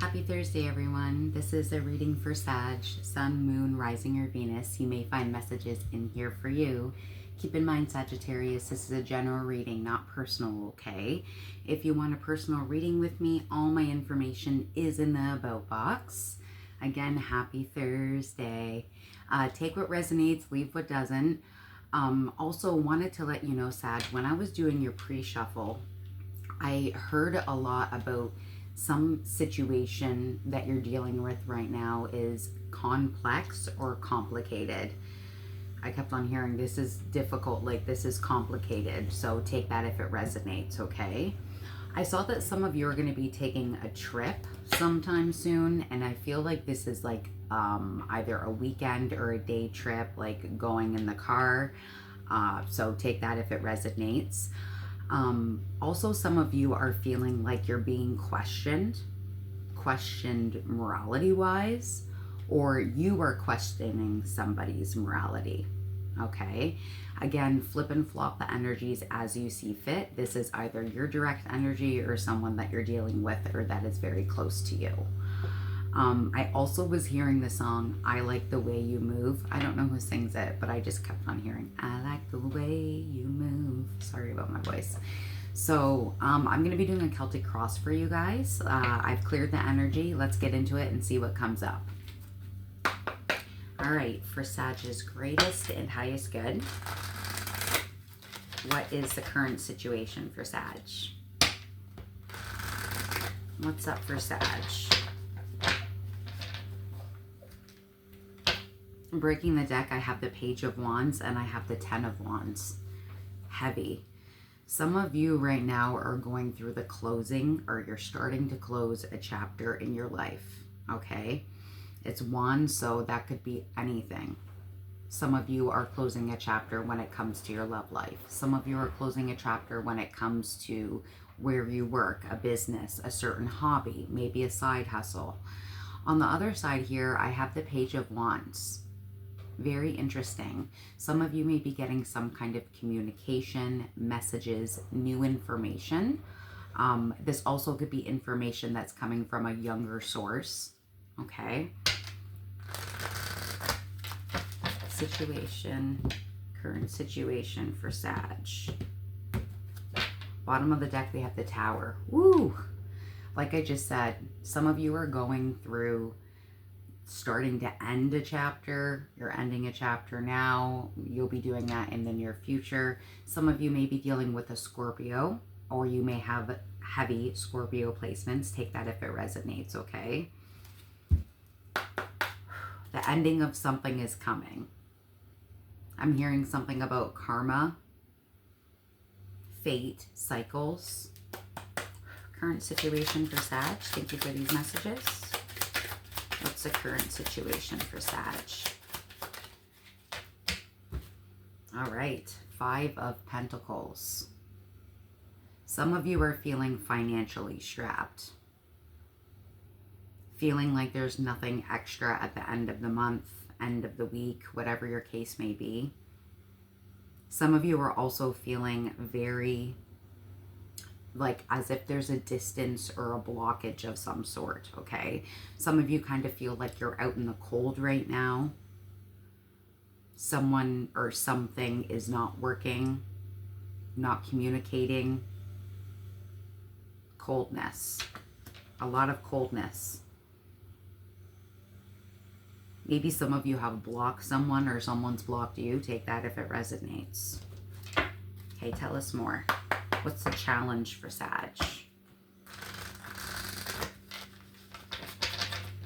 Happy Thursday, everyone. This is a reading for Sag, Sun, Moon, Rising, or Venus. You may find messages in here for you. Keep in mind, Sagittarius, this is a general reading, not personal, okay? If you want a personal reading with me, all my information is in the About box. Again, happy Thursday. Take what resonates, leave what doesn't. Also wanted to let you know, Sag, when I was doing your pre-shuffle, I heard a lot about some situation that you're dealing with right now is complex or complicated. I kept on hearing this is difficult, like this is complicated. So take that if it resonates, okay? I saw that some of you are going to be taking a trip sometime soon, and I feel like this is like either a weekend or a day trip, like going in the car. So take that if it resonates. Also, some of you are feeling like you're being questioned morality-wise, or you are questioning somebody's morality, okay? Again, flip and flop the energies as you see fit. This is either your direct energy or someone that you're dealing with or that is very close to you. I also was hearing the song, I Like the Way You Move. I don't know who sings it, but I just kept on hearing, I like the way you move. Sorry about my voice. So I'm going to be doing a Celtic cross for you guys. I've cleared the energy. Let's get into it and see what comes up. All right, for Sag's greatest and highest good, what is the current situation for Sag? What's up for Sag? Breaking the deck, I have the Page of Wands and I have the Ten of Wands. Heavy. Some of you right now are going through the closing, or you're starting to close a chapter in your life, okay? It's Wands, so that could be anything. Some of you are closing a chapter when it comes to your love life. Some of you are closing a chapter when it comes to where you work, a business, a certain hobby, maybe a side hustle. On the other side here, I have the Page of Wands. Very interesting. Some of you may be getting some kind of communication, messages, new information. This also could be information that's coming from a younger source. Okay. Situation, current situation for Sag. Bottom of the deck, we have the Tower. Woo! Like I just said, some of you are going through starting to end a chapter. You're ending a chapter now. You'll be doing that in the near future. Some of you may be dealing with a Scorpio, or you may have heavy Scorpio placements. Take that if it resonates, okay? The ending of something is coming. I'm hearing something about karma, fate, cycles. Current situation for Sag. Thank you for these messages. What's the current situation for Sag? All right, Five of Pentacles. Some of you are feeling financially strapped. Feeling like there's nothing extra at the end of the month, end of the week, whatever your case may be. Some of you are also feeling very like as if there's a distance or a blockage of some sort, okay? Some of you kind of feel like you're out in the cold right now. Someone or something is not working, not communicating. Coldness. A lot of coldness. Maybe some of you have blocked someone or someone's blocked you. Take that if it resonates. Okay, tell us more. What's the challenge for Sag? What's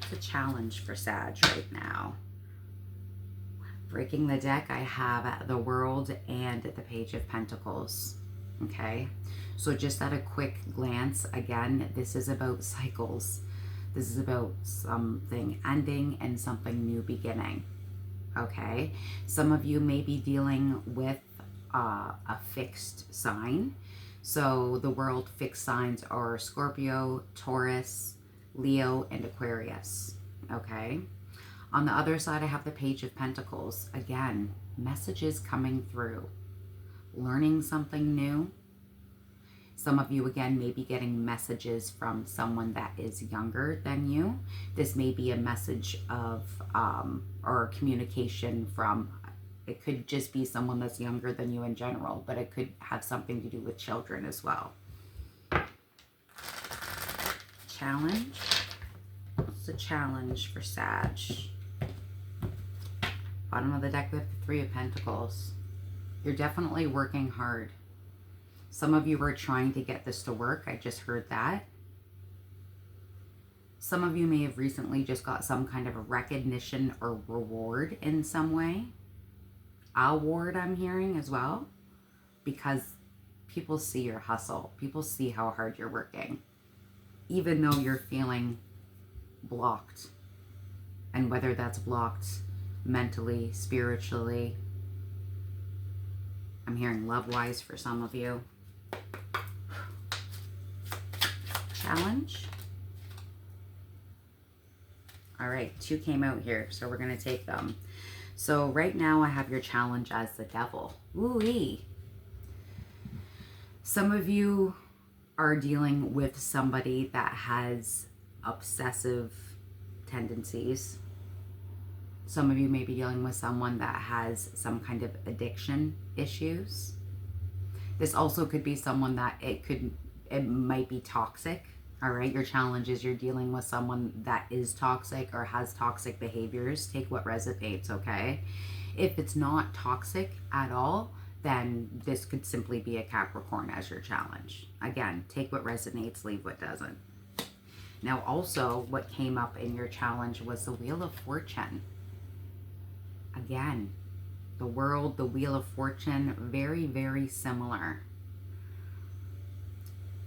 the challenge for Sag right now? Breaking the deck, I have the World and the Page of Pentacles. Okay, so just at a quick glance, again, this is about cycles. This is about something ending and something new beginning. Okay, some of you may be dealing with a fixed sign. So the world fixed signs are Scorpio, Taurus, Leo, and Aquarius, okay? On the other side, I have the Page of Pentacles. Again, messages coming through. Learning something new. Some of you, again, may be getting messages from someone that is younger than you. This may be a message of, or communication from, it could just be someone that's younger than you in general, but it could have something to do with children as well. Challenge. What's the challenge for Sag? Bottom of the deck with the Three of Pentacles. You're definitely working hard. Some of you are trying to get this to work. I just heard that. Some of you may have recently just got some kind of a recognition or reward in some way. Award, I'm hearing as well, because people see your hustle. People see how hard you're working, even though you're feeling blocked. And whether that's blocked mentally, spiritually, I'm hearing love-wise for some of you. Challenge. All right, 2 came out here, so we're going to take them. So right now I have your challenge as the Devil. Ooh-wee. Some of you are dealing with somebody that has obsessive tendencies. Some of you may be dealing with someone that has some kind of addiction issues. This also could be someone that it might be toxic. All right, your challenge is you're dealing with someone that is toxic or has toxic behaviors. Take what resonates, okay? If it's not toxic at all, then this could simply be a Capricorn as your challenge. Again, take what resonates, leave what doesn't. Now, also, what came up in your challenge was the Wheel of Fortune. Again, the World, the Wheel of Fortune, very, very similar.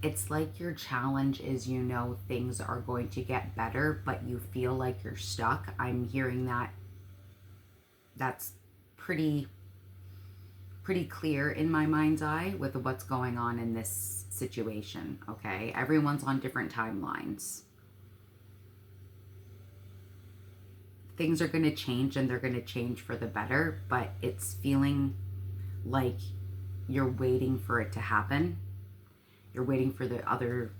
It's like your challenge is, you know, things are going to get better, but you feel like you're stuck. I'm hearing that that's pretty clear in my mind's eye with what's going on in this situation, okay? Everyone's on different timelines. Things are going to change, and they're going to change for the better, but it's feeling like you're waiting for it to happen. You're waiting for the other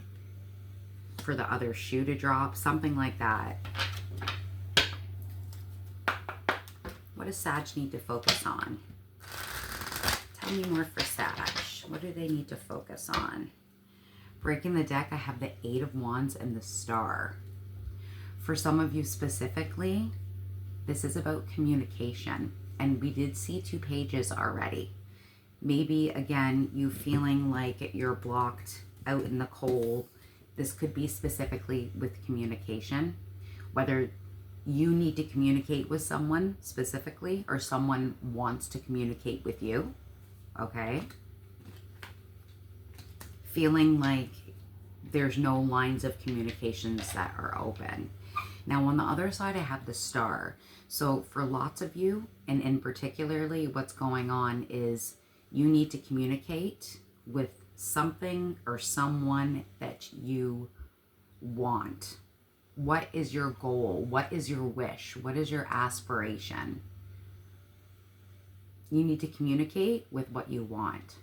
shoe to drop, something like that. What does Sag need to focus on? Tell me more for Sag. What do they need to focus on? Breaking the deck, I have the 8 of Wands and the Star. For some of you specifically, this is about communication, and we did see 2 pages already. Maybe, again, you feeling like you're blocked out in the cold. This could be specifically with communication, whether you need to communicate with someone specifically or someone wants to communicate with you, okay? Feeling like there's no lines of communications that are open. Now, on the other side, I have the Star. So for lots of you, and in particularly what's going on is you need to communicate with something or someone that you want. What is your goal? What is your wish? What is your aspiration? You need to communicate with what you want.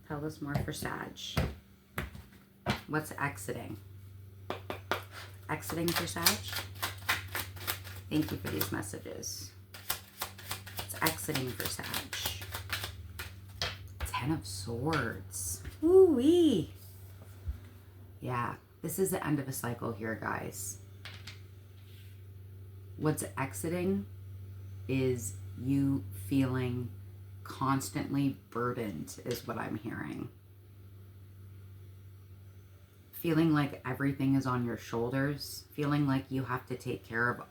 Tell us more for Sag. What's exiting? Exiting for Sag? Thank you for these messages. It's exiting for Sag. 10 of Swords. Woo-wee. Yeah, this is the end of a cycle here, guys. What's exiting is you feeling constantly burdened, is what I'm hearing. Feeling like everything is on your shoulders, feeling like you have to take care of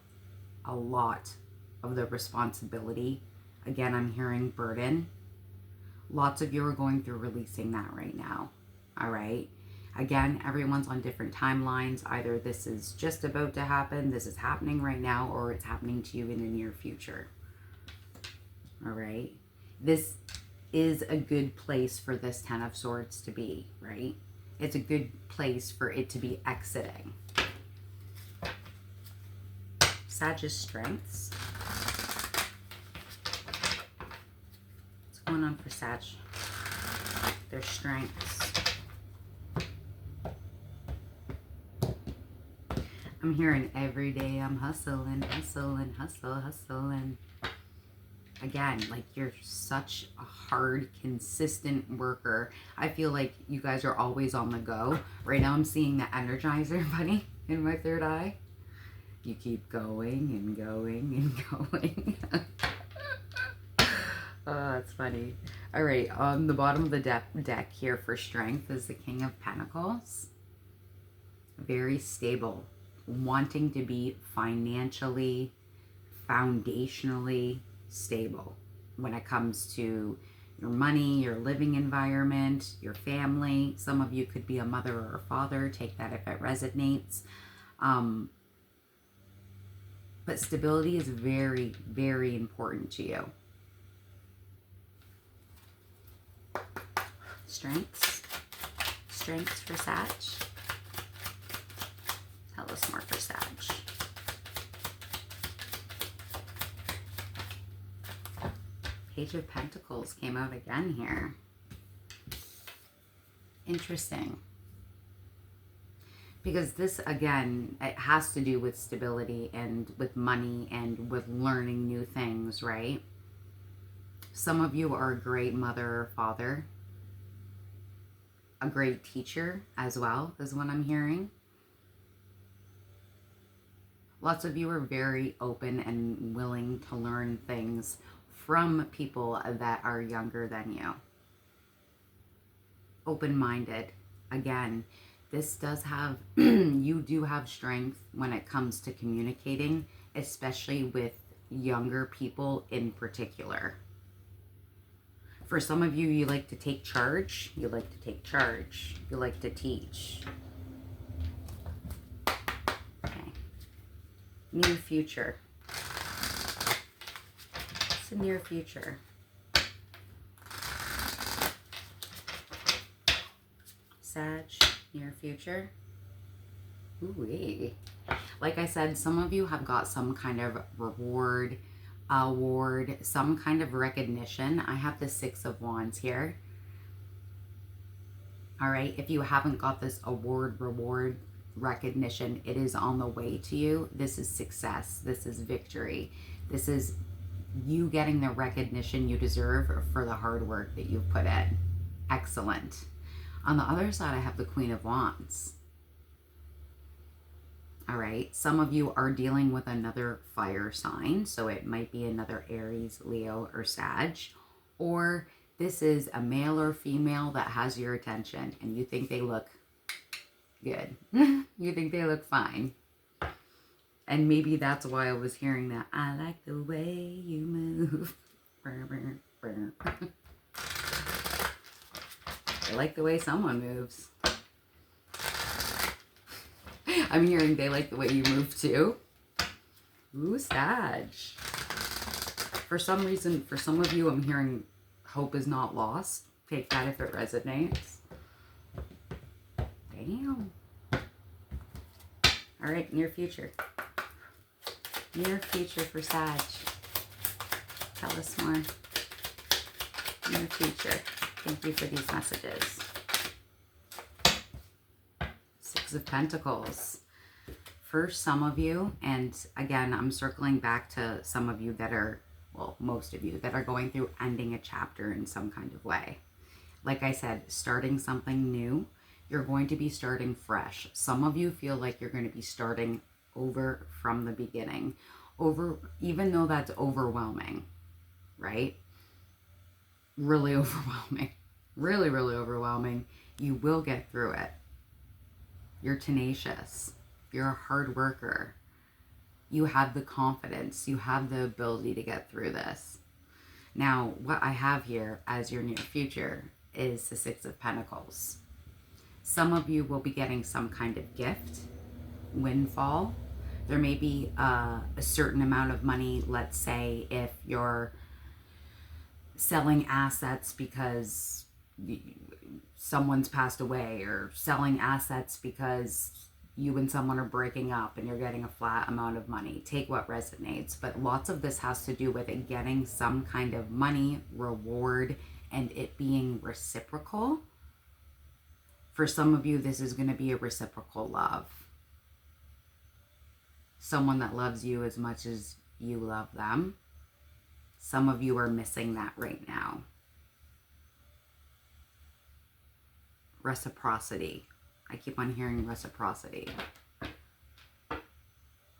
a lot of the responsibility. Again, I'm hearing burden. Lots of you are going through releasing that right now, all right? Again, everyone's on different timelines. Either this is just about to happen, this is happening right now, or it's happening to you in the near future, all right? This is a good place for this 10 of Swords to be, right? It's a good place for it to be exiting. Sag's strengths. going on for Sag? Their strengths. I'm hearing every day I'm hustling, hustling, hustling. Again, like you're such a hard, consistent worker. I feel like you guys are always on the go. Right now I'm seeing the Energizer Bunny in my third eye. You keep going and going and going. Oh, that's funny. All right, on the bottom of the deck here for strength is the King of Pentacles. Very stable. Wanting to be financially, foundationally stable when it comes to your money, your living environment, your family. Some of you could be a mother or a father. Take that if it resonates. But stability is very, very important to you. Strengths. Strengths for Sag. Tell us more for Sag. Page of Pentacles came out again here. Interesting. Because this, again, it has to do with stability and with money and with learning new things, right? Some of you are a great mother or father. A great teacher as well is what I'm hearing. Lots of you are very open and willing to learn things from people that are younger than you. Open-minded. Again, this does have, you do have strength when it comes to communicating, especially with younger people in particular. For some of you, you like to take charge. You like to take charge. You like to teach. Okay. Near future. What's the near future? Sag, near future. Ooh-wee. Like I said, some of you have got some kind of reward, award, some kind of recognition. I have the Six of Wands here. All right, if you haven't got this award, reward, recognition, it is on the way to you. This is success. This is victory. This is you getting the recognition you deserve for the hard work that you've put in. Excellent. On the other side, I have the Queen of Wands. All right, some of you are dealing with another fire sign, so it might be another Aries, Leo, or Sag, or this is a male or female that has your attention and you think they look good. You think they look fine. And maybe that's why I was hearing that. I like the way you move. I like the way someone moves. I'm hearing they like the way you move too. Ooh, Sag. For some reason, for some of you, I'm hearing hope is not lost. Take that if it resonates. Damn. All right, near future. Near future for Sag. Tell us more. Near future. Thank you for these messages. Six of Pentacles. For some of you, and again, I'm circling back to some of you that are, well, most of you that are going through ending a chapter in some kind of way. Like I said, starting something new. You're going to be starting fresh. Some of you feel like you're going to be starting over from the beginning. Even though that's overwhelming, right? Really overwhelming. Really, really overwhelming. You will get through it. You're tenacious. You're a hard worker. You have the confidence. You have the ability to get through this. Now, what I have here as your near future is the Six of Pentacles. Some of you will be getting some kind of gift, windfall. There may be a certain amount of money. Let's say if you're selling assets because someone's passed away, or selling assets because you and someone are breaking up and you're getting a flat amount of money. Take what resonates. But lots of this has to do with it getting some kind of money, reward, and it being reciprocal. For some of you, this is going to be a reciprocal love. Someone that loves you as much as you love them. Some of you are missing that right now. Reciprocity. I keep on hearing reciprocity.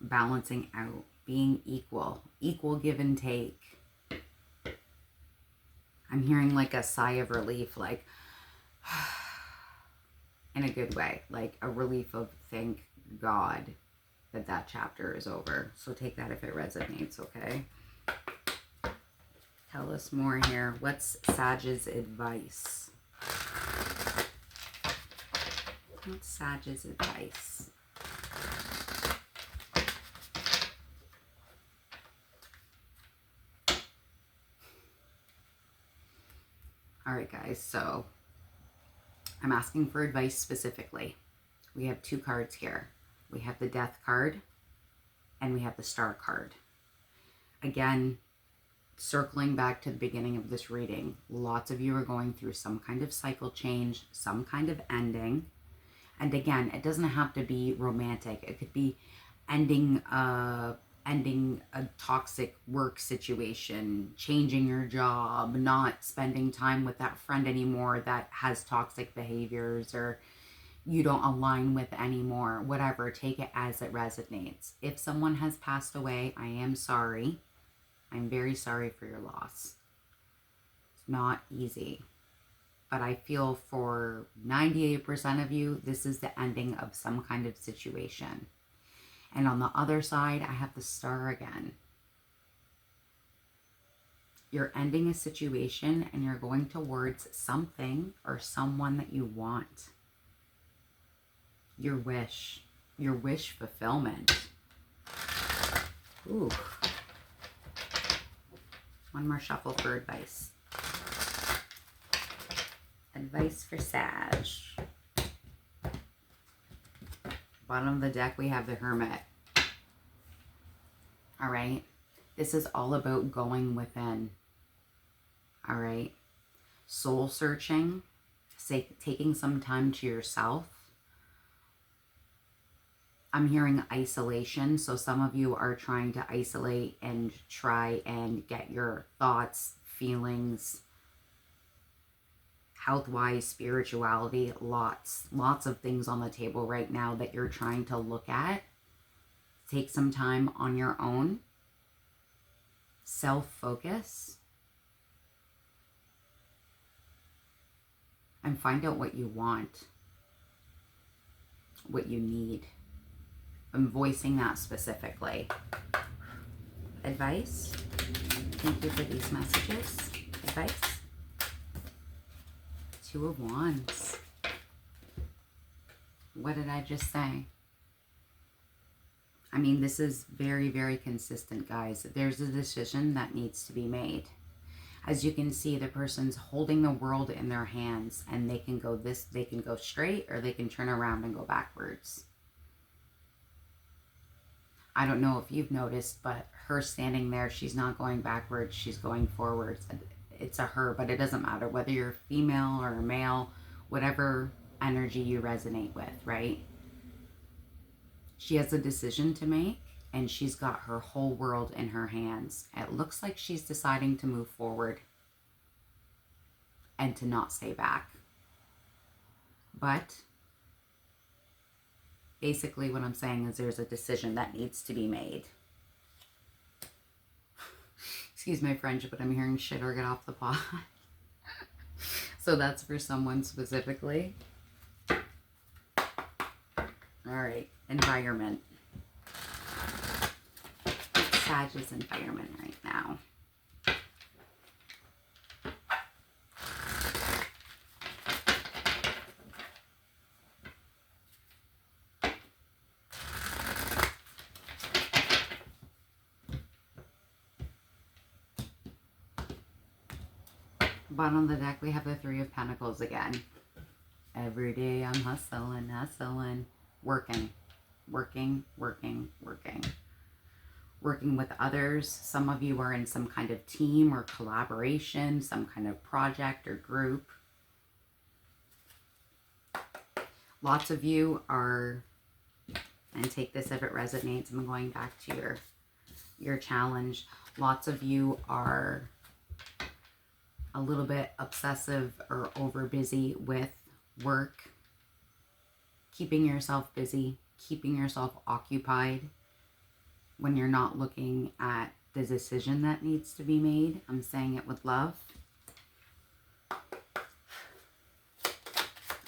Balancing out. Being equal. Equal give and take. I'm hearing like a sigh of relief, like in a good way, like a relief of thank God that that chapter is over. So take that if it resonates, okay? Tell us more here. What's Sag's advice? What's Sag's advice? All right, guys, so I'm asking for advice specifically. We have two cards here. We have the Death card and we have the Star card. Again, circling back to the beginning of this reading, lots of you are going through some kind of cycle change, some kind of ending. And again, it doesn't have to be romantic. It could be ending a toxic work situation, changing your job, not spending time with that friend anymore that has toxic behaviors or you don't align with anymore, whatever. Take it as it resonates. If someone has passed away, I am sorry. I'm very sorry for your loss. It's not easy. But I feel for 98% of you, this is the ending of some kind of situation. And on the other side, I have the Star again. You're ending a situation and you're going towards something or someone that you want. Your wish fulfillment. Ooh. One more shuffle for advice. Advice for Sag. Bottom of the deck, we have the Hermit. All right. This is all about going within. All right. Soul searching. Taking some time to yourself. I'm hearing isolation. So some of you are trying to isolate and try and get your thoughts, feelings, health-wise, spirituality, lots of things on the table right now that you're trying to look at. Take some time on your own. Self-focus. And find out what you want. What you need. I'm voicing that specifically. Advice. Thank you for these messages. Advice. Two of Wands. What did I just say? I mean, this is very, very consistent, guys. There's a decision that needs to be made. As you can see, the person's holding the world in their hands and they can go straight or they can turn around and go backwards. I don't know if you've noticed, but her standing there, she's not going backwards, she's going forwards. It's a her, but it doesn't matter whether you're female or male, whatever energy you resonate with, right? She has a decision to make and she's got her whole world in her hands. It looks like she's deciding to move forward and to not stay back. But basically what I'm saying is there's a decision that needs to be made. Excuse my French, but I'm hearing shit or get off the pot. So that's for someone specifically. All right, environment. Sag's environment right now. Bottom of the deck, we have the Three of Pentacles again. Every day I'm hustling, working. working, working, working. Working with others. Some of you are in some kind of team or collaboration, some kind of project or group. Lots of you are, and take this if it resonates, I'm going back to your challenge. Lots of you are a little bit obsessive or over busy with work, keeping yourself busy, keeping yourself occupied when you're not looking at the decision that needs to be made. I'm saying it with love.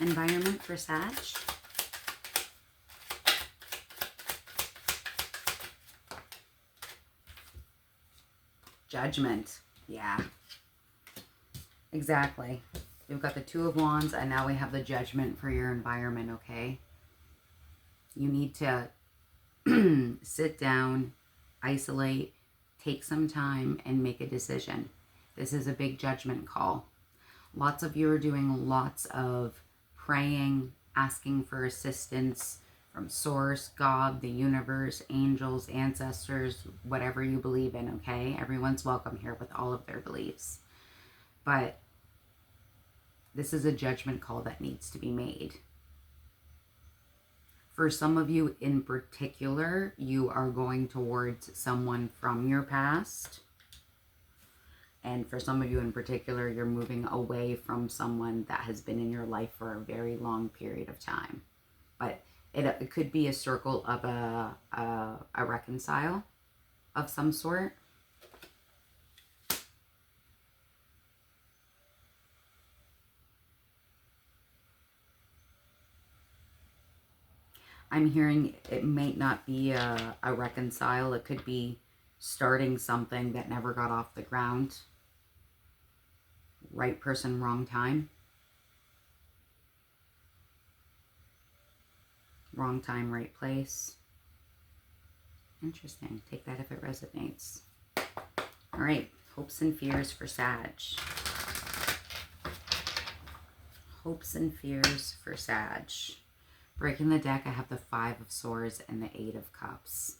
Environment for Sag. Judgment. Yeah. Exactly. We've got the Two of Wands, and now we have the Judgment for your environment, okay? You need to sit down, isolate, take some time, and make a decision. This is a big judgment call. Lots of you are doing lots of praying, asking for assistance from Source, God, the universe, angels, ancestors, whatever you believe in, okay? Everyone's welcome here with all of their beliefs. But this is a judgment call that needs to be made. For some of you in particular, you are going towards someone from your past. And for some of you in particular, you're moving away from someone that has been in your life for a very long period of time. But it could be a circle of a reconcile of some sort. I'm hearing it might not be a reconcile. It could be starting something that never got off the ground. Right person, wrong time. Wrong time, right place. Interesting. Take that if it resonates. All right. Hopes and fears for Sag. Hopes and fears for Sag. Breaking the deck, I have the Five of Swords and the Eight of Cups.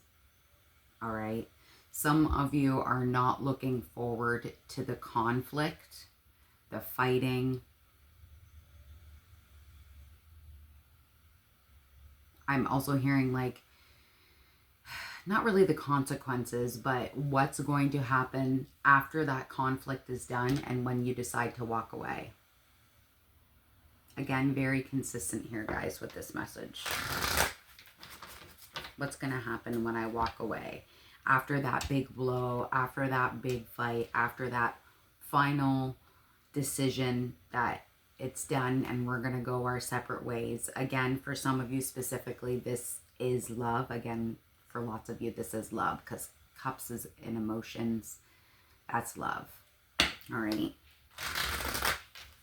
All right. Some of you are not looking forward to the conflict, the fighting. I'm also hearing like, not really the consequences, but what's going to happen after that conflict is done and when you decide to walk away. Again, very consistent here, guys, with this message. What's going to happen when I walk away? After that big blow, after that big fight, after that final decision that it's done and we're going to go our separate ways. Again, for some of you specifically, this is love. Again, for lots of you, this is love because cups is in emotions. That's love. All right.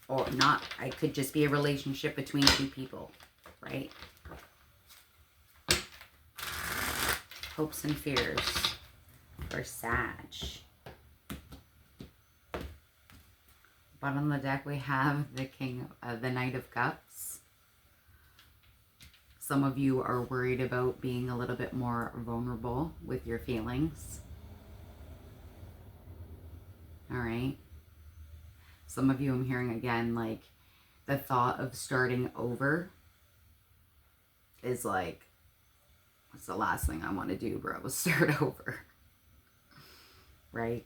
Or not, it could just be a relationship between two people, right? Hopes and fears for Sag. Bottom of the deck, we have the the Knight of Cups. Some of you are worried about being a little bit more vulnerable with your feelings. All right. Some of you, I'm hearing again, like the thought of starting over is like, what's the last thing I want to do, bro? Start over. Right?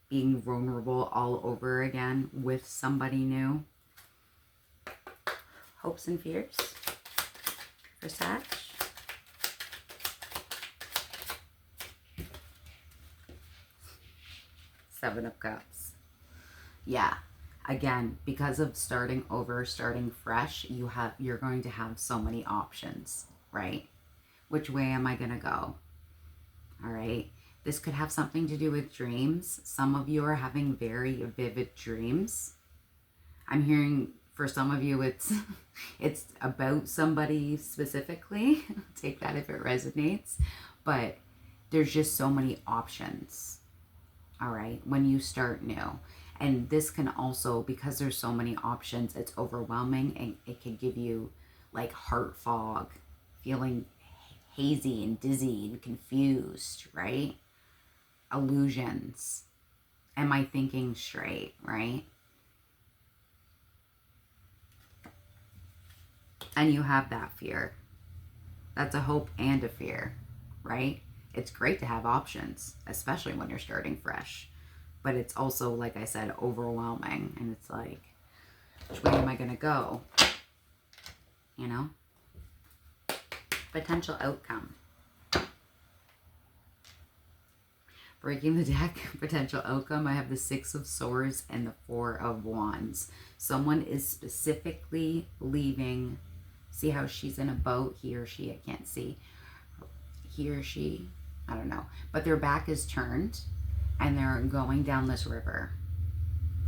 Being vulnerable all over again with somebody new. Hopes and fears for Sag. Seven of Cups. Yeah, again, because of starting over, starting fresh, you're going to have so many options, right? Which way am I going to go? All right. This could have something to do with dreams. Some of you are having very vivid dreams. I'm hearing for some of you it's about somebody specifically. Take that if it resonates. But there's just so many options. All right, when you start new. And this can also, because there's so many options, it's overwhelming and it can give you like heart fog, feeling hazy and dizzy and confused, right? Illusions. Am I thinking straight, right? And you have that fear. That's a hope and a fear, right? It's great to have options, especially when you're starting fresh. But it's also, like I said, overwhelming. And it's like, which way am I going to go? You know? Potential outcome. Breaking the deck, potential outcome. I have the Six of Swords and the Four of Wands. Someone is specifically leaving. See how she's in a boat? He or she, I can't see. He or she, I don't know. But their back is turned and they're going down this river.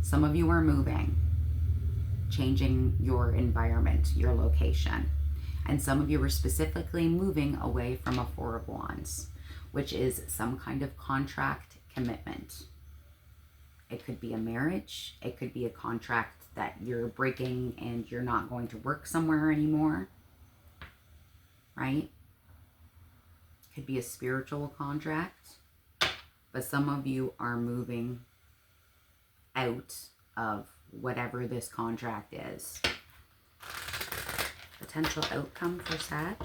Some of you are moving, changing your environment, your location. And some of you are specifically moving away from a Four of Wands, which is some kind of contract commitment. It could be a marriage. It could be a contract that you're breaking and you're not going to work somewhere anymore, right? It could be a spiritual contract, but some of you are moving out of whatever this contract is. Potential outcome for Sag.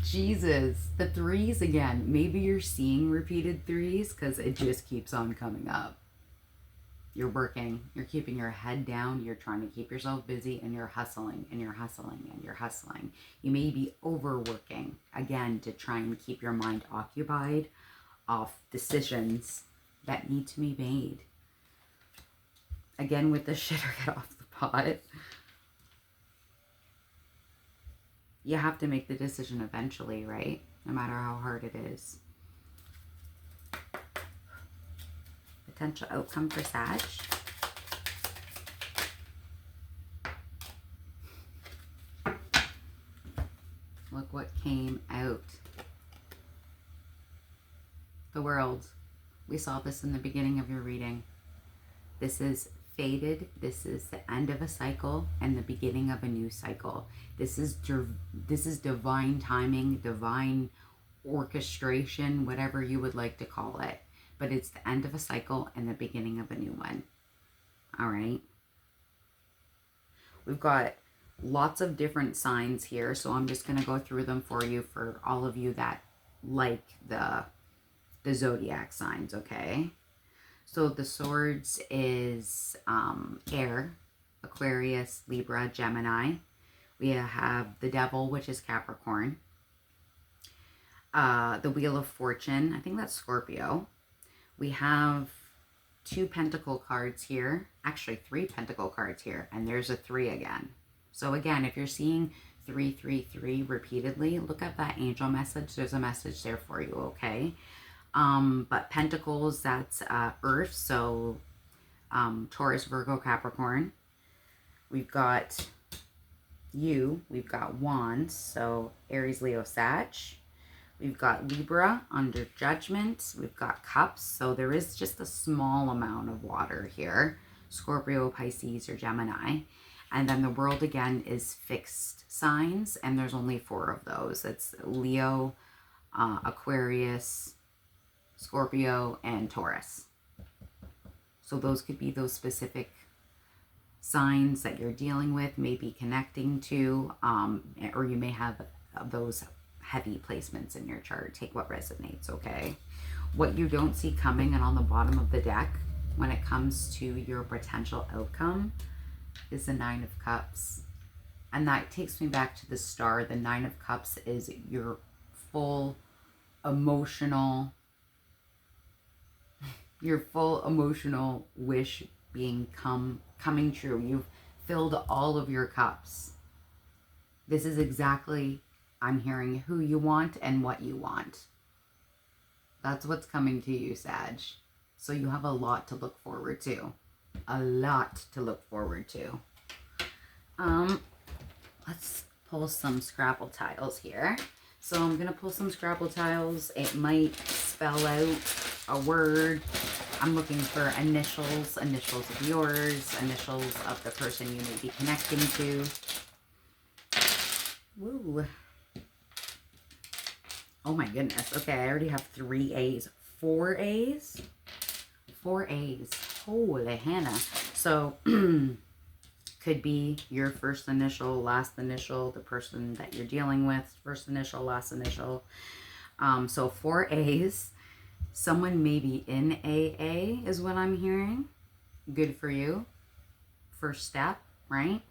Jesus, the threes again. Maybe you're seeing repeated threes because it just keeps on coming up. You're working, you're keeping your head down, you're trying to keep yourself busy, and you're hustling, and you're hustling, and you're hustling. You may be overworking, again, to try and keep your mind occupied off decisions that need to be made. Again, with the shit or get off the pot. You have to make the decision eventually, right? No matter how hard it is. Potential outcome for Sag. Look what came out. The World. We saw this in the beginning of your reading. This is faded. This is the end of a cycle and the beginning of a new cycle. This is divine timing, divine orchestration, whatever you would like to call it. But it's the end of a cycle and the beginning of a new one. All right. We've got lots of different signs here, so I'm just going to go through them for you, for all of you that like the zodiac signs, okay? So the Swords is air, Aquarius, Libra, Gemini. We have the Devil, which is Capricorn. The Wheel of Fortune, I think that's Scorpio. We have 2 Pentacle cards here. Actually, 3 Pentacle cards here. And there's a 3 again. So again, if you're seeing 333 repeatedly, look at that angel message. There's a message there for you, okay? But Pentacles, that's Earth. So Taurus, Virgo, Capricorn. We've got we've got Wands. So Aries, Leo, Sag. We've got Libra under Judgment. We've got Cups. So there is just a small amount of water here. Scorpio, Pisces, or Gemini. And then the World again is fixed signs. And there's only 4 of those. It's Leo, Aquarius, Scorpio, and Taurus. So those could be those specific signs that you're dealing with, maybe connecting to, or you may have those heavy placements in your chart. Take what resonates, okay? What you don't see coming and on the bottom of the deck when it comes to your potential outcome is the 9 of Cups. And that takes me back to the Star. The 9 of Cups is your full emotional wish being coming true. You've filled all of your cups. This is exactly, I'm hearing, who you want and what you want. That's what's coming to you, Sag. So you have a lot to look forward to. A lot to look forward to. Let's pull some Scrabble tiles here. So I'm going to pull some Scrabble tiles. It might spell out a word. I'm looking for initials of yours, initials of the person you may be connecting to. Woo. Oh my goodness. Okay, I already have 3 A's. 4 A's? 4 A's. Holy Hannah. So, could be your first initial, last initial, the person that you're dealing with, first initial, last initial. So 4 A's. Someone may be in AA is what I'm hearing. Good for you. First step, right?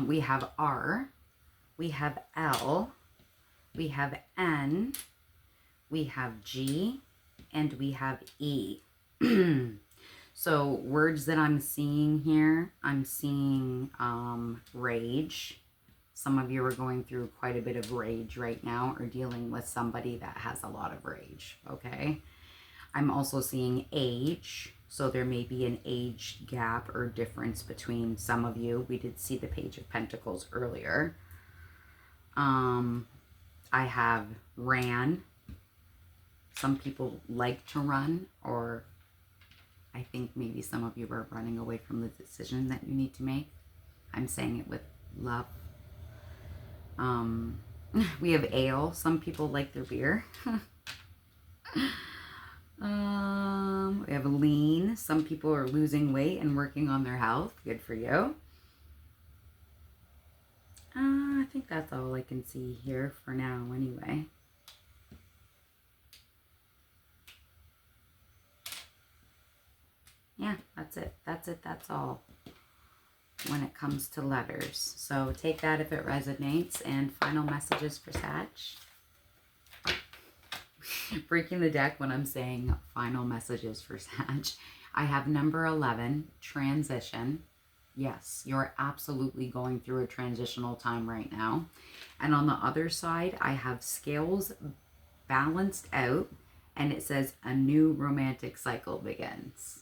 We have R. We have L. We have N. We have G. And we have E. So words that I'm seeing here, I'm seeing rage. Some of you are going through quite a bit of rage right now or dealing with somebody that has a lot of rage, okay? I'm also seeing age. So there may be an age gap or difference between some of you. We did see the Page of Pentacles earlier. I have ran. Some people like to run, or I think maybe some of you are running away from the decision that you need to make. I'm saying it with love. We have ale. Some people like their beer. We have lean. Some people are losing weight and working on their health. Good for you. I think that's all I can see here for now anyway. Yeah, that's it. That's it. That's all when it comes to letters. So take that if it resonates. And final messages for Sag. Breaking the deck when I'm saying final messages for Sag. I have number 11, transition. Yes, you're absolutely going through a transitional time right now. And on the other side, I have scales balanced out. And it says a new romantic cycle begins.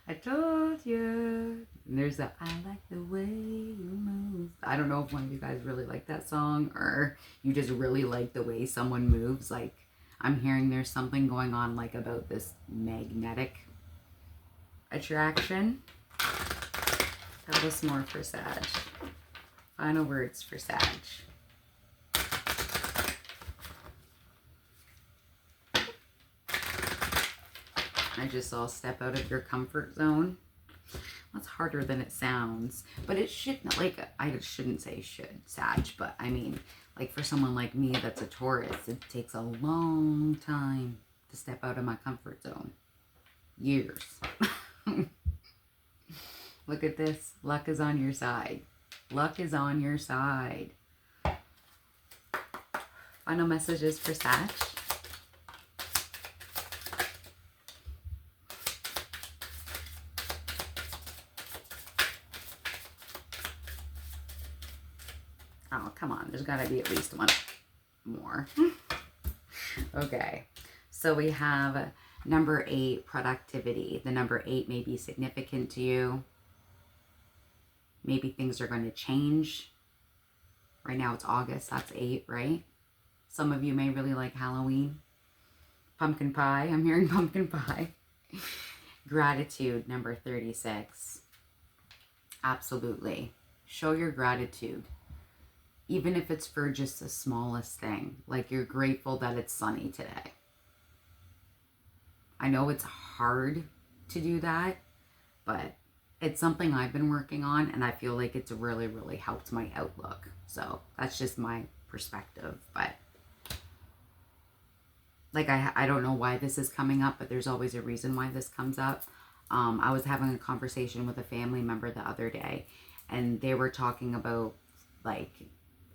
I told you. And there's a I like the way you move. I don't know if one of you guys really like that song or you just really like the way someone moves. Like, I'm hearing there's something going on like about this magnetic attraction. Tell us more for Sag. Final words for Sag. I just saw step out of your comfort zone. That's harder than it sounds, but it shouldn't, like, I shouldn't say should, Sag, but I mean, like for someone like me that's a Taurus, it takes a long time to step out of my comfort zone. Years. Look at this. Luck is on your side. Luck is on your side. Final messages for Sag. Oh, come on. There's got to be at least one more. Okay. So we have number 8, productivity. The number 8 may be significant to you. Maybe things are going to change. Right now it's August. That's 8, right? Some of you may really like Halloween. Pumpkin pie. I'm hearing pumpkin pie. Gratitude, number 36. Absolutely. Show your gratitude. Even if it's for just the smallest thing. Like you're grateful that it's sunny today. I know it's hard to do that, but it's something I've been working on, and I feel like it's really, really helped my outlook. So that's just my perspective. But like, I don't know why this is coming up, but there's always a reason why this comes up. I was having a conversation with a family member the other day, and they were talking about like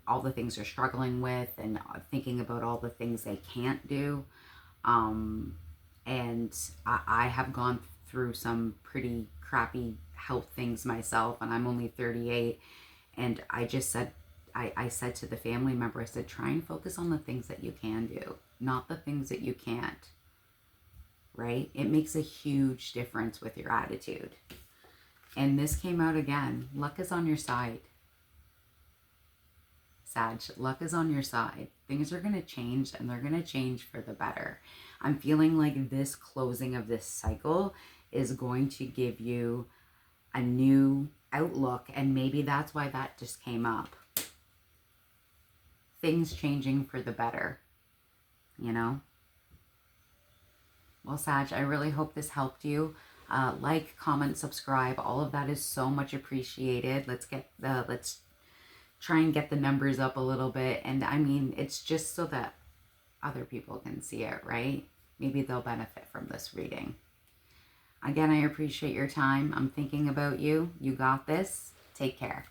all the things they're struggling with and thinking about all the things they can't do. And I have gone through some pretty crappy health things myself, and I'm only 38. And I just said, I said to the family member, I said, try and focus on the things that you can do, not the things that you can't, right? It makes a huge difference with your attitude. And this came out again. Luck is on your side. Sag, luck is on your side. Things are going to change, and they're going to change for the better. I'm feeling like this closing of this cycle is going to give you a new outlook, and maybe that's why that just came up. Things changing for the better, you know? Well, Sag, I really hope this helped you. Like, comment, subscribe. All of that is so much appreciated. Let's try and get the numbers up a little bit. And I mean, it's just so that other people can see it, right? Maybe they'll benefit from this reading. Again, I appreciate your time. I'm thinking about you. You got this. Take care.